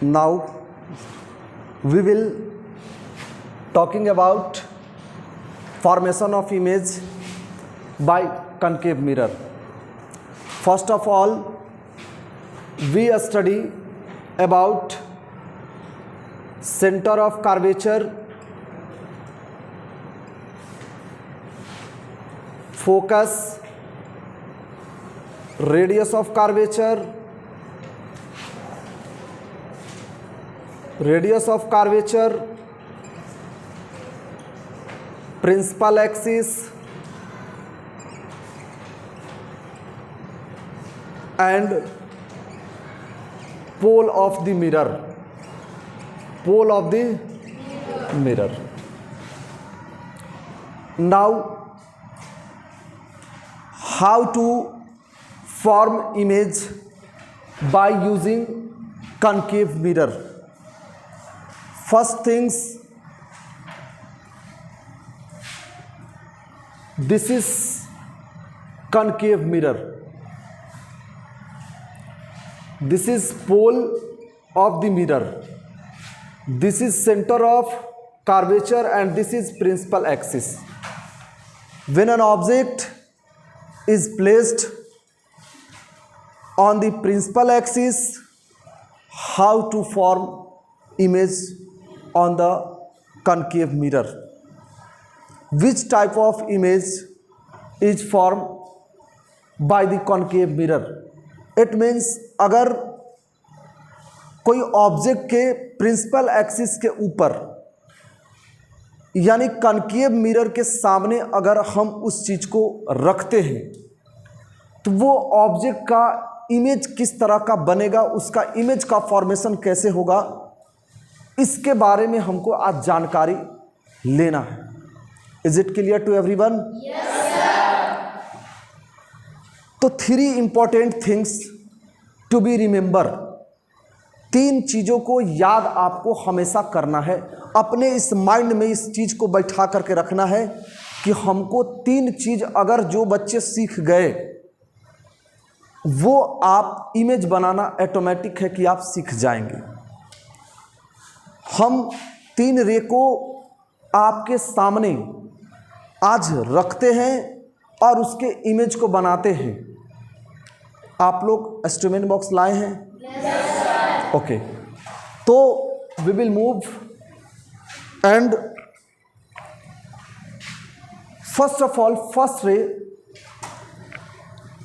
Now we will talking about formation of image by concave mirror. First of all, we study about center of curvature, focus, radius of curvature, principal axis, and pole of the mirror. Now, how to form image by using concave mirror? First things, this is concave mirror. This is pole of the mirror. This is center of curvature and this is principal axis. When an object is placed on the principal axis, how to form image on the concave mirror? Which type of image is formed by the concave mirror? It means अगर कोई object के principal axis के ऊपर यानी concave mirror के सामने अगर हम उस चीज को रखते हैं तो वो ऑब्जेक्ट का इमेज किस तरह का बनेगा, उसका इमेज का फॉर्मेशन कैसे होगा, इसके बारे में हमको आज जानकारी लेना है. Is it clear to everyone? तो 3 important things to be remember. 3 चीज़ों को याद आपको हमेशा करना है. अपने इस माइंड में इस चीज़ को बैठा करके रखना है कि हमको 3 चीज़ अगर जो बच्चे सीख गए वो आप इमेज बनाना ऑटोमेटिक है कि आप सीख जाएंगे. हम 3 रे को आपके सामने आज रखते हैं और उसके इमेज को बनाते हैं. आप लोग इंस्ट्रूमेंट बॉक्स लाए हैं? ओके. तो we will move and first of all first ray,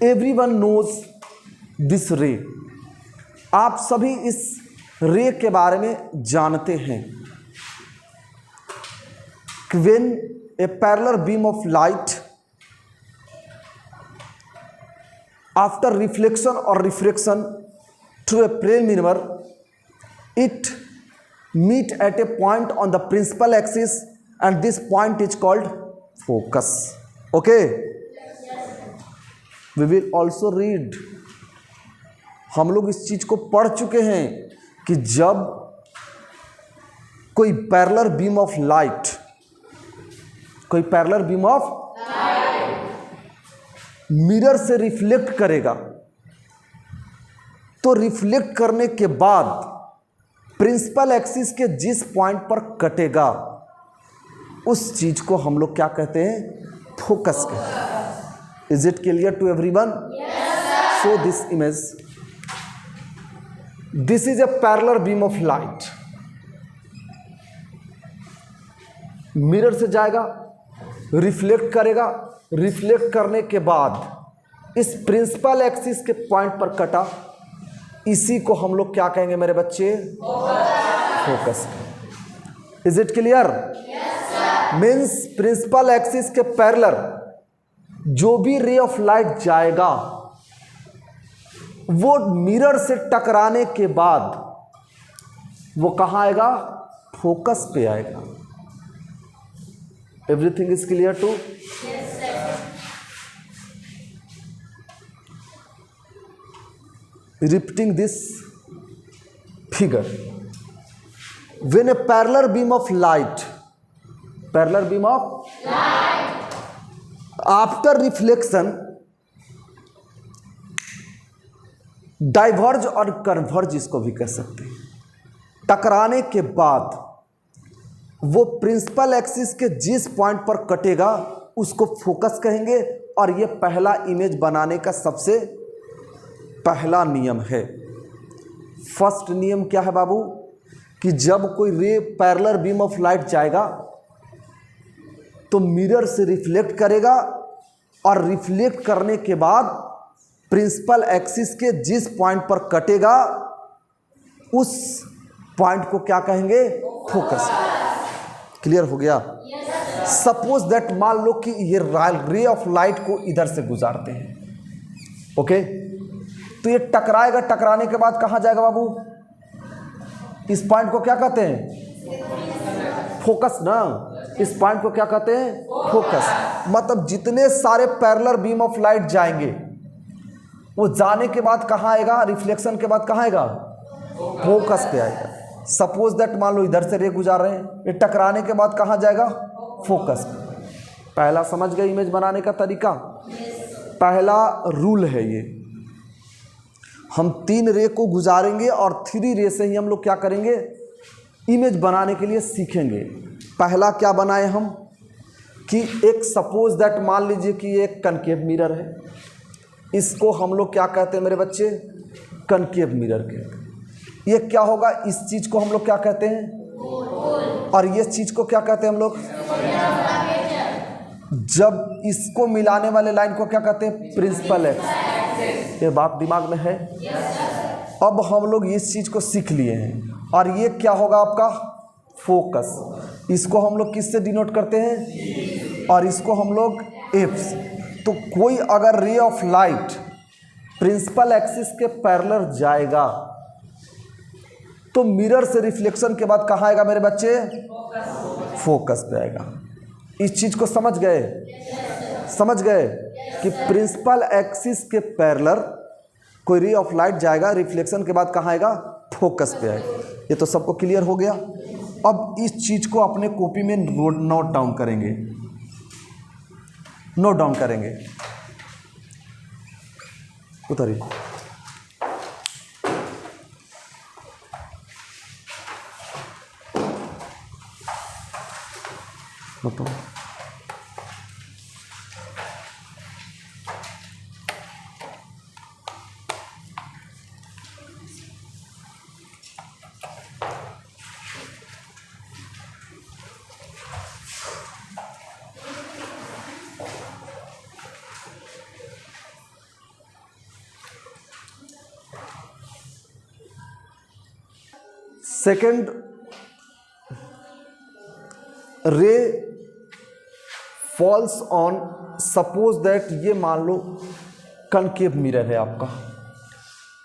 everyone knows this ray. आप सभी इस रे के बारे में जानते हैं. When A parallel beam of light after reflection or refraction through a plane mirror, it meet at a point on the principal axis and this point is called focus. Okay? We will also read. हम लोग इस चीज को पढ़ चुके हैं कि जब कोई parallel beam of light mirror से रिफ्लेक्ट करेगा तो रिफ्लेक्ट करने के बाद प्रिंसिपल एक्सिस के जिस पॉइंट पर कटेगा उस चीज को हम लोग क्या कहते हैं? फोकस कहते हैं. Is it clear to everyone? So this image, this is a parallel beam of light. Mirror से जाएगा, रिफ्लेक्ट करेगा, रिफ्लेक्ट करने के बाद इस प्रिंसिपल एक्सिस के पॉइंट पर कटा, इसी को हम लोग क्या कहेंगे मेरे बच्चे? Focus. Is it clear? Means principal axis के पैरेलल जो भी रे ऑफ लाइट जाएगा वो मिरर से टकराने के बाद वो कहाँ आएगा? फोकस पे आएगा. Everything is clear to? repeating this figure. When a parallel beam of light after reflection diverge और कन्वर्ज इसको भी कह सकते हैं, टकराने के बाद वो प्रिंसिपल एक्सिस के जिस पॉइंट पर कटेगा उसको फोकस कहेंगे। और ये पहला इमेज बनाने का सबसे पहला नियम है। फर्स्ट नियम क्या है बाबू, कि जब कोई ray parallel beam of light जाएगा तो मिरर से रिफ्लेक्ट करेगा और रिफ्लेक्ट करने के बाद प्रिंसिपल एक्सिस के जिस पॉइंट पर कटेगा उस पॉइंट को क्या कहेंगे, फोकस। क्लियर हो गया? सपोज दैट मान लो कि ये रे ऑफ लाइट को इधर से गुजारते हैं, ओके, तो ये टकराएगा, टकराने के बाद कहां जाएगा बाबू, इस पॉइंट को क्या कहते हैं, फोकस ना। इस पॉइंट को क्या कहते हैं, फोकस। मतलब जितने सारे पैरेलल बीम ऑफ लाइट जाएंगे वो जाने के बाद कहाँ आएगा, रिफ्लेक्शन के बाद कहाँ आएगा, फोकस पे आएगा। सपोज दैट मान लो इधर से रे गुजार रहे हैं, ये टकराने के बाद कहाँ जाएगा, फोकस पे। पहला समझ गए इमेज बनाने का तरीका, पहला रूल है ये। हम 3 रे को गुजारेंगे और 3 रे से ही हम लोग क्या करेंगे, इमेज बनाने के लिए सीखेंगे। पहला क्या बनाए हम कि एक सपोज दैट मान लीजिए कि एक कनकेव मिरर है, इसको हम लोग क्या कहते हैं मेरे बच्चे, कनकेव मिरर कहते हैं। ये क्या होगा, इस चीज को हम लोग क्या कहते हैं, और ये चीज को क्या कहते हैं हम लोग, जब इसको मिलाने वाले लाइन को क्या कहते हैं, प्रिंसिपल एक्सिस। ये बात दिमाग में है? अब हम लोग इस चीज को सीख लिए हैं। और ये क्या होगा आपका, फोकस। इसको हम लोग किससे डिनोट करते हैं, और इसको हम लोग एफ से। तो कोई अगर ray of light principal axis के पैरेलल जाएगा तो मिरर से रिफ्लेक्शन के बाद कहाँ आएगा मेरे बच्चे, फोकस पे आएगा। इस चीज को समझ गए? समझ गए कि प्रिंसिपल एक्सिस के पैरेलल कोई रे ऑफ लाइट जाएगा, रिफ्लेक्शन के बाद कहाँ आएगा, फोकस पे आएगा। ये तो सबको क्लियर हो गया। अब इस चीज को अपने कॉपी में नोट डाउन करेंगे, नोट डाउन करेंगे। उतरिए। बताओ। सेकेंड रे फॉल्स ऑन, सपोज दैट ये मान लो कनकेव मिरर है आपका,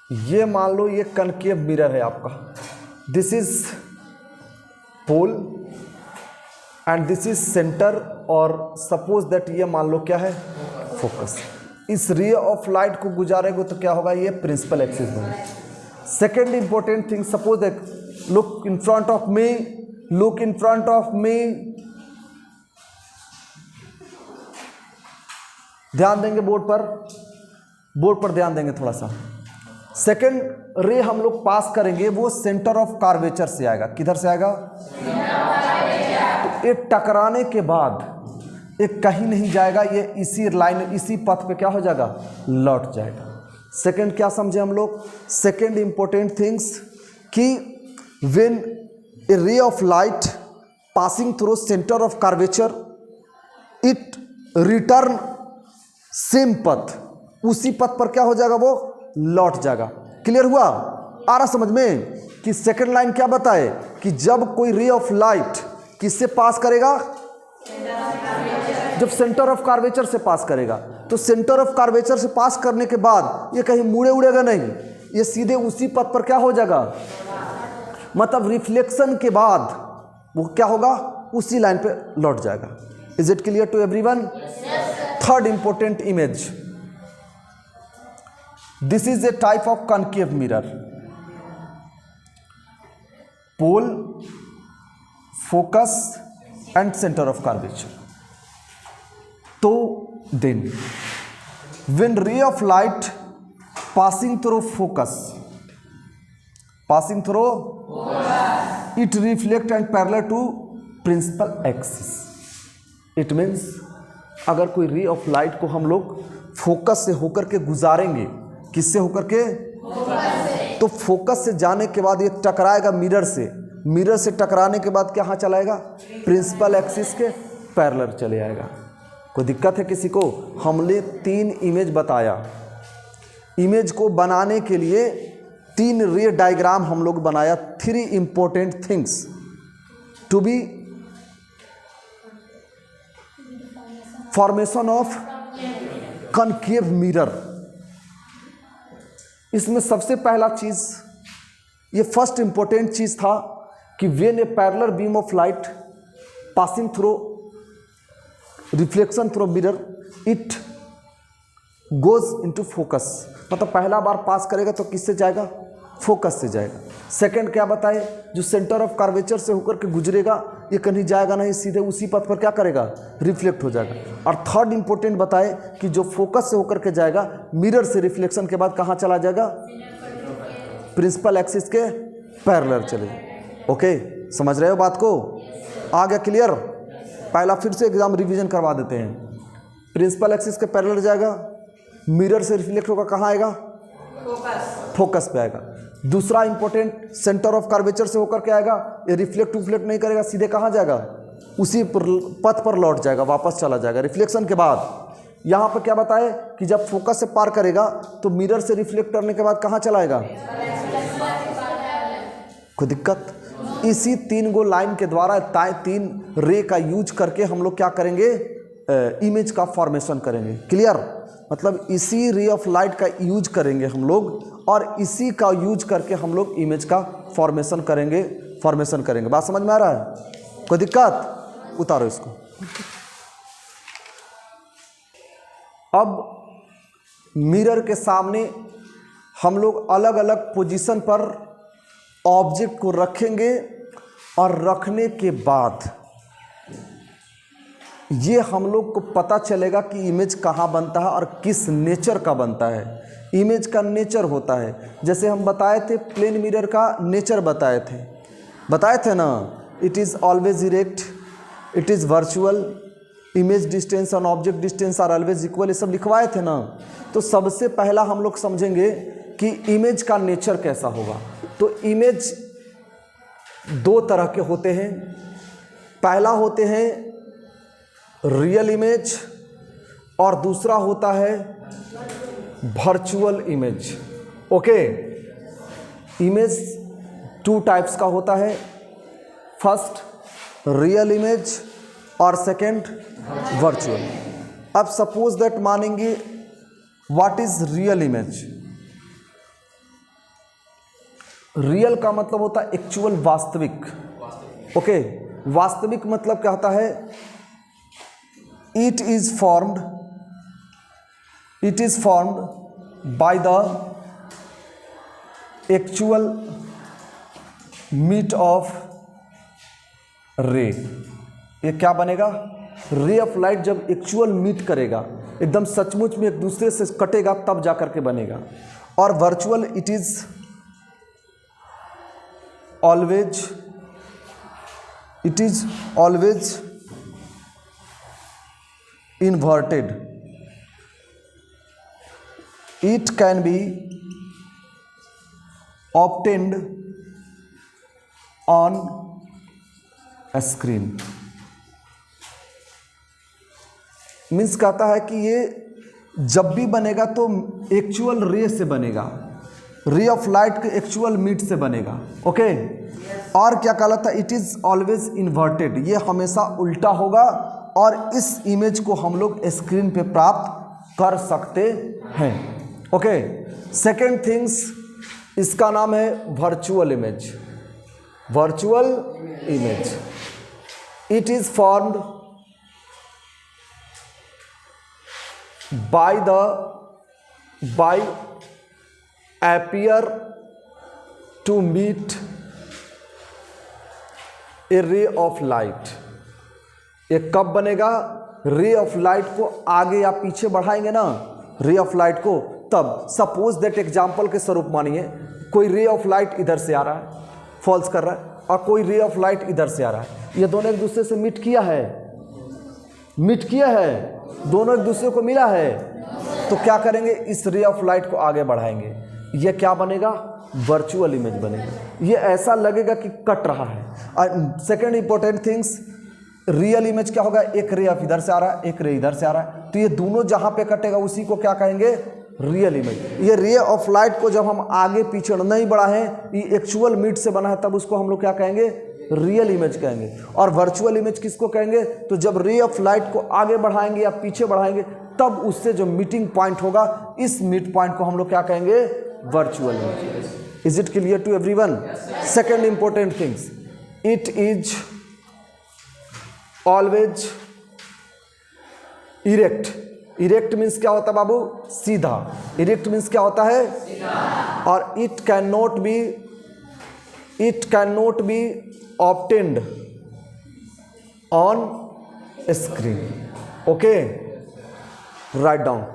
ये मान लो ये कनकेव मिरर है आपका, this is pole and this is centre, और सपोज दैट ये मान लो क्या है, फोकस। इस रे ऑफ लाइट को गुजारेगा तो क्या होगा, ये प्रिंसिपल एक्सिस होगा। Second important thing, suppose that look in front of me, look in front of me, ध्यान देंगे बोर्ड पर ध्यान देंगे थोड़ा सा। सेकेंड रे हम लोग पास करेंगे, वो सेंटर ऑफ कार्वेचर से आएगा। किधर से आएगा, तो ये टकराने के बाद ये कहीं नहीं जाएगा, ये इसी लाइन, इसी पथ पे क्या हो जाएगा, लौट जाएगा। सेकेंड क्या समझे हम लोग, सेकेंड इंपॉर्टेंट थिंग्स कि when a ray of light passing through center of curvature it return same path, उसी पथ पर क्या हो जाएगा, वो लौट जाएगा। क्लियर हुआ? आ रहा समझ में कि सेकंड लाइन क्या बताए कि जब कोई रे ऑफ लाइट किससे पास करेगा, जब सेंटर ऑफ कार्वेचर से पास करेगा, तो सेंटर ऑफ कार्वेचर से पास करने के बाद ये कहीं मुड़े उड़ेगा नहीं, ये सीधे उसी पथ पर क्या हो जाएगा, मतलब रिफ्लेक्शन के बाद वो क्या होगा, उसी लाइन पे लौट जाएगा। Is it clear to everyone? Third important image, this is a type of concave mirror, pole, focus and centre of curvature. तो then when ray of light passing through focus, it reflect and parallel to principal axis. It means अगर कोई रे of light को हम लोग focus से होकर के गुजारेंगे, किससे होकर के? तो फोकस से जाने के बाद ये टकराएगा मिरर से, मिरर से टकराने के बाद कहाँ चलाएगा? प्रिंसिपल एक्सिस के पैरेलल चले आएगा। कोई दिक्कत है किसी को? हमने 3 इमेज बताया, इमेज को बनाने के लिए 3 रे डायग्राम हम लोग बनाया। 3 important things to be formation of concave mirror. इसमें सबसे पहला चीज, ये फर्स्ट इंपॉर्टेंट चीज था कि when A parallel beam of light passing through reflection through mirror, it goes into focus. मतलब पहला बार पास करेगा तो किससे जाएगा? फोकस से जाएगा। सेकंड क्या बताए? जो सेंटर ऑफ कर्वेचर से होकर के गुजरेगा, ये कहीं जाएगा नहीं, सीधे उसी पथ पर क्या करेगा? रिफ्लेक्ट हो जाएगा। और थर्ड इंपॉर्टेंट बताए कि जो फोकस से होकर के जाएगा, मिरर से रिफ्लेक्शन के बाद कहाँ चला जाएगा? प्रिंसिपल एक्सिस के पैरेलल चले जाएगा। ओके, समझ रहे हो बात को? आ गया क्लियर? पहला फिर से एग्जाम रिवीजन करवा देते हैं। प्रिंसिपल एक्सिस के पैरेलल जाएगा, मिरर से रिफ्लेक्ट होगा, कहाँ आएगा? फोकस पे आएगा। दूसरा इंपॉर्टेंट, सेंटर ऑफ कर्वेचर से होकर के आएगा, ये रिफ्लेक्ट नहीं करेगा, सीधे कहाँ जाएगा? उसी पथ पर लौट जाएगा, वापस चला जाएगा रिफ्लेक्शन के बाद। यहाँ पर क्या बताए कि जब फोकस से पार करेगा तो मिरर से रिफ्लेक्ट करने के बाद कहाँ चलाएगा? कोई दिक्कत? इसी 3 गो लाइन के द्वारा 3 रे का यूज करके हम लोग क्या करेंगे? इमेज का फॉर्मेशन करेंगे। क्लियर? मतलब इसी रे ऑफ लाइट का यूज करेंगे हम लोग, और इसी का यूज करके हम लोग इमेज का फॉर्मेशन करेंगे। बात समझ में आ रहा है? कोई दिक्कत? उतारो इसको। अब मिरर के सामने हम लोग अलग अलग पोजीशन पर ऑब्जेक्ट को रखेंगे, और रखने के बाद ये हम लोग को पता चलेगा कि इमेज कहाँ बनता है और किस नेचर का बनता है। इमेज का नेचर होता है, जैसे हम बताए थे प्लेन मिरर का नेचर बताए थे ना, it is always erect, it is virtual, image distance और object distance are always equal, ये सब लिखवाए थे ना। तो सबसे पहला हम लोग समझेंगे कि इमेज का नेचर कैसा होगा। तो इमेज 2 तरह के होते हैं। पहला होते हैं रियल इमेज, और दूसरा होता है virtual image. Okay, image 2 types का होता है, फर्स्ट रियल इमेज और सेकंड वर्चुअल। अब सपोज दैट मानेंगे what is real image. Real का मतलब होता है एक्चुअल, वास्तविक। ओके, वास्तविक मतलब क्या होता है? It is formed by the actual meet of ray। ये क्या बनेगा? रे ऑफ लाइट जब एक्चुअल मीट करेगा, एकदम सचमुच में एक दूसरे से कटेगा, तब जाकर के बनेगा। और virtual, it is always inverted. It can be obtained on a screen। Means कहता है कि ये जब भी बनेगा तो एक्चुअल रे से बनेगा, रे ऑफ लाइट के एक्चुअल मीट से बनेगा। ओके, और क्या कहलाता है? इट इज ऑलवेज इन्वर्टेड, ये हमेशा उल्टा होगा, और इस इमेज को हम लोग स्क्रीन पे प्राप्त कर सकते हैं। ओके, सेकेंड थिंग्स, इसका नाम है virtual image. Virtual image, it is formed by appear to meet a ray of light। ये कब बनेगा? रे ऑफ लाइट को आगे या पीछे बढ़ाएंगे ना, रे ऑफ लाइट को, तब सपोज दैट एग्जाम्पल के स्वरूप मानिए कोई रे ऑफ लाइट इधर से आ रहा है, फॉल्स कर रहा है, और कोई रे ऑफ लाइट इधर से आ रहा है। ये दोनों एक दूसरे से मीट किया है, दोनों एक दूसरे को मिला है, तो क्या करेंगे? इस रे ऑफ लाइट को आगे बढ़ाएंगे। ये क्या बनेगा? वर्चुअल इमेज बनेगा। ये ऐसा लगेगा कि कट रहा है। और second important things, real image क्या होगा? एक रे ऑफ इधर से आ रहा है, एक रे इधर से आ रहा है, तो ये दोनों जहां पे कटेगा उसी को क्या कहेंगे? Real image. ये रे ऑफ लाइट को जब हम आगे पीछे नहीं बढ़ाएं, ये एक्चुअल मीट से बना है, तब उसको हम लोग क्या कहेंगे? रियल इमेज कहेंगे। और वर्चुअल इमेज किसको कहेंगे? तो जब रे ऑफ लाइट को आगे बढ़ाएंगे या पीछे बढ़ाएंगे, तब उससे जो मीटिंग पॉइंट होगा, इस मीट पॉइंट को हम लोग क्या कहेंगे? Virtual image. Is it clear to everyone? Second important things, it is always erect. Erect means क्या होता है बाबू? सीधा। इरेक्ट मीन्स क्या होता है? सीधा। और it can not be obtained on screen. Okay, write down.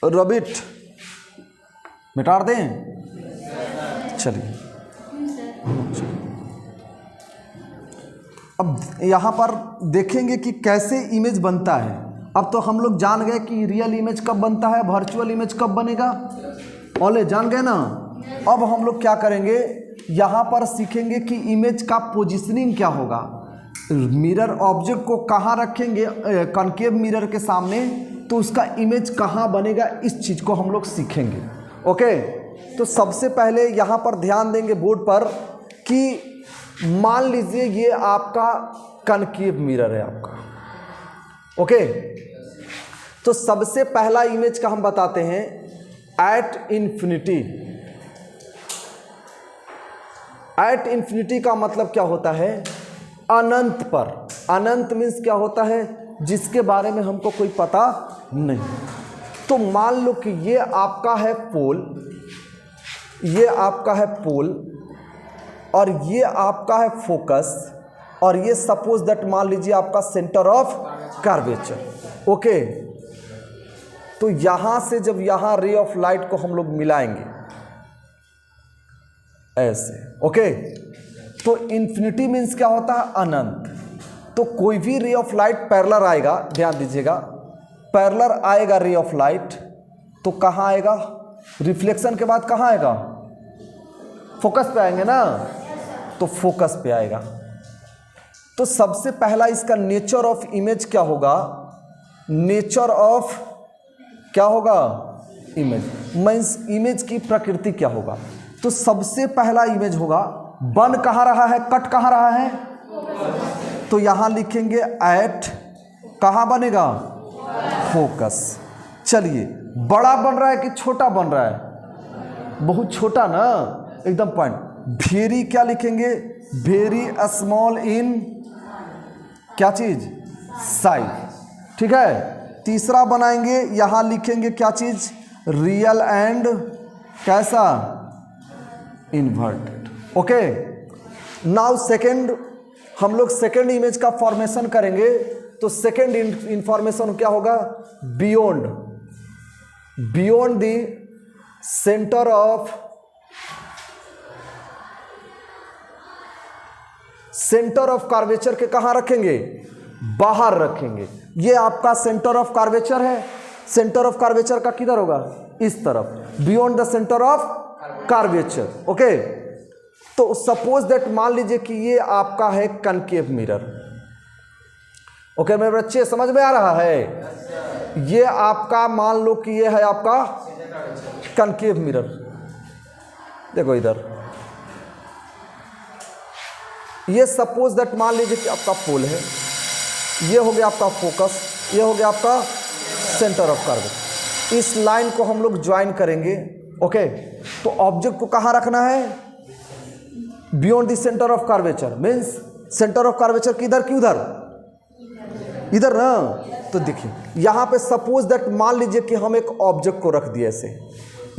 Rabbit मिटा दें? चलिए, अब यहाँ पर देखेंगे कि कैसे इमेज बनता है। अब तो हम लोग जान गए कि रियल इमेज कब बनता है, वर्चुअल इमेज कब बनेगा, ओले जान गए ना। अब हम लोग क्या करेंगे? यहाँ पर सीखेंगे कि इमेज का पोजीशनिंग क्या होगा, मिरर ऑब्जेक्ट को कहाँ रखेंगे कॉन्केव मिरर के सामने, तो उसका इमेज कहाँ बनेगा, इस चीज़ को हम लोग सीखेंगे। ओके, तो सबसे पहले यहाँ पर ध्यान देंगे बोर्ड पर कि मान लीजिए ये आपका कॉन्केव मिरर है आपका। ओके, तो सबसे पहला इमेज का हम बताते हैं एट इन्फिनिटी। एट इन्फिनिटी का मतलब क्या होता है? अनंत पर। अनंत मीन्स क्या होता है? जिसके बारे में हमको कोई पता नहीं। तो मान लो कि ये आपका है पोल, ये आपका है पोल, और ये आपका है फोकस, और ये सपोज दैट मान लीजिए आपका सेंटर ऑफ कर्वेचर। ओके, तो यहां से जब यहां रे ऑफ लाइट को हम लोग मिलाएंगे ऐसे, ओके, तो इन्फिनिटी मीन्स क्या होता है? अनंत। तो कोई भी रे ऑफ लाइट पैरेलल आएगा, ध्यान दीजिएगा, पैरेलल आएगा रे ऑफ लाइट, तो कहाँ आएगा? रिफ्लेक्शन के बाद कहाँ आएगा? फोकस पे आएंगे ना, तो फोकस पे आएगा। तो सबसे पहला इसका नेचर ऑफ इमेज क्या होगा? नेचर ऑफ क्या होगा? इमेज मीन्स इमेज की प्रकृति क्या होगा? तो सबसे पहला इमेज होगा, बन कहाँ रहा है, कट कहाँ रहा है? तो यहां लिखेंगे एट, कहाँ बनेगा? फोकस। चलिए, बड़ा बन रहा है कि छोटा बन रहा है? बहुत छोटा ना, एकदम पॉइंट। वेरी क्या लिखेंगे? वेरी स्मॉल इन क्या चीज? साइज। ठीक है, तीसरा बनाएंगे, यहां लिखेंगे क्या चीज? रियल एंड कैसा? इन्वर्टेड। ओके, नाउ सेकेंड, हम लोग सेकेंड इमेज का फॉर्मेशन करेंगे। तो सेकेंड इंफॉर्मेशन क्या होगा? Beyond the centre of curvature के कहाँ रखेंगे? बाहर रखेंगे। ये आपका सेंटर ऑफ कर्वेचर है। सेंटर ऑफ कर्वेचर का किधर होगा? इस तरफ, beyond the centre of curvature. Okay, तो सपोज दैट मान लीजिए कि ये आपका है कॉन्केव मिरर। ओके मेरे बच्चे, समझ में आ रहा है? ये आपका मान लो कि ये है आपका कॉन्केव मिरर। देखो इधर, ये सपोज दैट मान लीजिए कि आपका पोल है, ये हो गया आपका फोकस, ये हो गया आपका सेंटर ऑफ कर्वेचर। इस लाइन को हम लोग ज्वाइन करेंगे। ओके, तो ऑब्जेक्ट को कहाँ रखना है? Beyond the centre of curvature means centre of curvature किधर की उधर, इधर ना। तो देखिए यहाँ पे सपोज दैट मान लीजिए कि हम एक ऑब्जेक्ट को रख दिए ऐसे,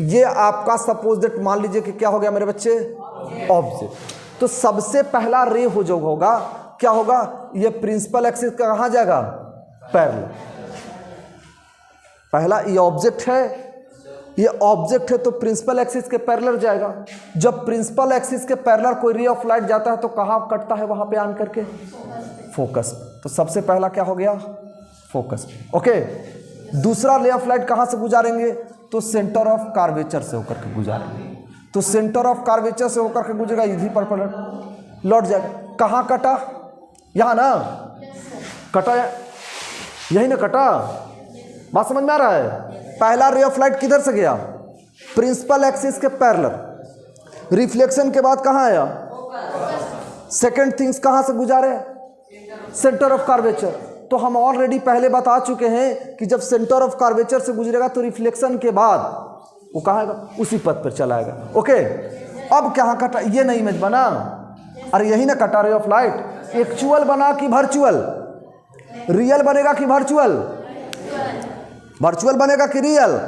ये आपका सपोज दैट मान लीजिए कि क्या हो गया मेरे बच्चे, ऑब्जेक्ट। तो सबसे पहला रे हो जो होगा क्या होगा, ये प्रिंसिपल एक्सिस का कहाँ जाएगा, पैरेलल। पहला ये ऑब्जेक्ट है, ये ऑब्जेक्ट है तो प्रिंसिपल एक्सिस के पैरेलल जाएगा। जब प्रिंसिपल एक्सिस के पैरेलल कोई रे ऑफ लाइट जाता है तो कहाँ कटता है, वहां पे आन करके फोकस। तो सबसे पहला क्या हो गया, फोकस। ओके, दूसरा रे ऑफ लाइट कहाँ से गुजारेंगे, तो सेंटर ऑफ कर्वेचर से होकर के गुजारेंगे। तो सेंटर ऑफ कर्वेचर से होकर के गुजरेगा, इधर पर लौट जाएगा। कहाँ कटा, यहाँ ना कटा, यही ना कटा, बात समझ में आ रहा है। पहला रे ऑफ लाइट किधर से गया, प्रिंसिपल एक्सिस के पैरेलल, रिफ्लेक्शन के बाद कहाँ आया, सेकंड थिंग्स कहाँ से गुजारे, सेंटर ऑफ कर्वेचर। तो हम ऑलरेडी पहले बता चुके हैं कि जब सेंटर ऑफ कर्वेचर से गुजरेगा तो रिफ्लेक्शन के बाद वो कहाँ आएगा, उसी पथ पर चला आएगा। ओके, अब कहाँ कटा, ये नहीं इमेज बना, अरे यही ना कटा रे ऑफ लाइट। एक्चुअल बना कि वर्चुअल, रियल बनेगा कि वर्चुअल, वर्चुअल बनेगा कि रियल,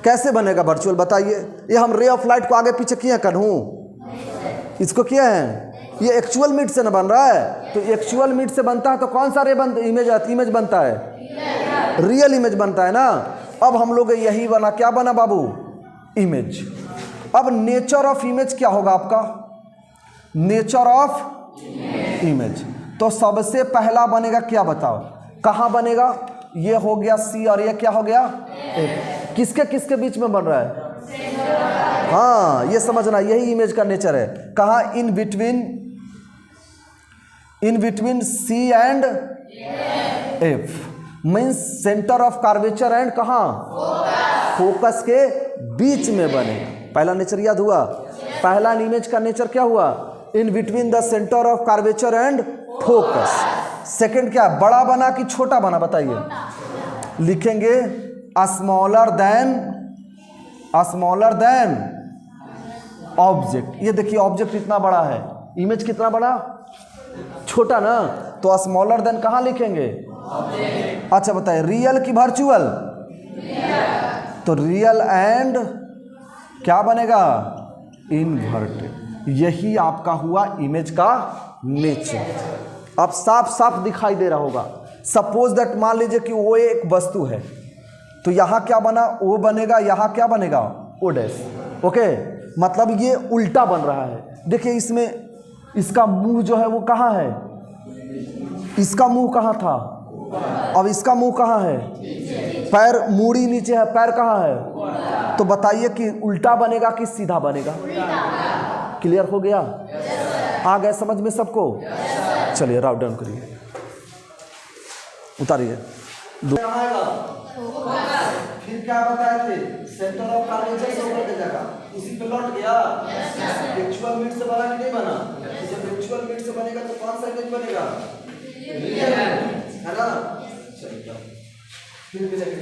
कैसे बनेगा वर्चुअल बताइए। ये हम रे ऑफ लाइट को आगे पीछे किए करूँ, इसको किया है, ये एक्चुअल मीट से न बन रहा है। तो एक्चुअल मीट से बनता है तो कौन सा रे इमेज बनता है, रियल इमेज बनता है ना। अब हम लोग यही बना, क्या बना बाबू, इमेज। अब नेचर ऑफ इमेज क्या होगा आपका, नेचर ऑफ इमेज। तो सबसे पहला बनेगा क्या बताओ, कहाँ बनेगा, ये हो गया सी और ये क्या हो गया ए। किसके किसके बीच में बन रहा है, हाँ ये समझना, यही इमेज का नेचर है। कहाँ, in between C and F, means centre of curvature and कहाँ, फोकस के बीच में बनेगा। पहला नेचर याद हुआ, पहला इमेज का नेचर क्या हुआ, in between the centre of curvature and focus. Second क्या, बड़ा बना कि छोटा बना बताइए, लिखेंगे स्मॉलर देन ऑब्जेक्ट। ये देखिए ऑब्जेक्ट इतना बड़ा है, इमेज कितना बड़ा, छोटा ना, तो स्मॉलर देन कहाँ लिखेंगे, अच्छा बताइए रियल की वर्चुअल, तो रियल एंड क्या बनेगा, इन्वर्टेड। यही आपका हुआ इमेज का नेचर। अब साफ साफ दिखाई दे रहा होगा। सपोज दैट मान लीजिए कि वो एक वस्तु है, तो यहाँ क्या बना, ओ बनेगा, यहाँ क्या बनेगा, ओ डैश। ओके, मतलब ये उल्टा बन रहा है। देखिए इसमें इसका मुंह जो है वो कहाँ है, इसका मुंह कहाँ था, अब इसका मुंह कहाँ है, पैर मूड़ी नीचे है, पैर कहाँ है। तो बताइए कि उल्टा बनेगा कि सीधा बनेगा। क्लियर हो गया, आ गए समझ में सबको। चलिए राउट डाउन करिए, उतारिए। फिर क्या बताए थे, सेंटर ऑफ कर्वेचर से होकर के जाएगा, उसी पे लौट गया। एक्चुअल मीट से बना कि नहीं बना, जब एक्चुअल मीट से बनेगा तो कौन सा इमेज बनेगा, रियल है ना। चलिए फिर मिलेंगे।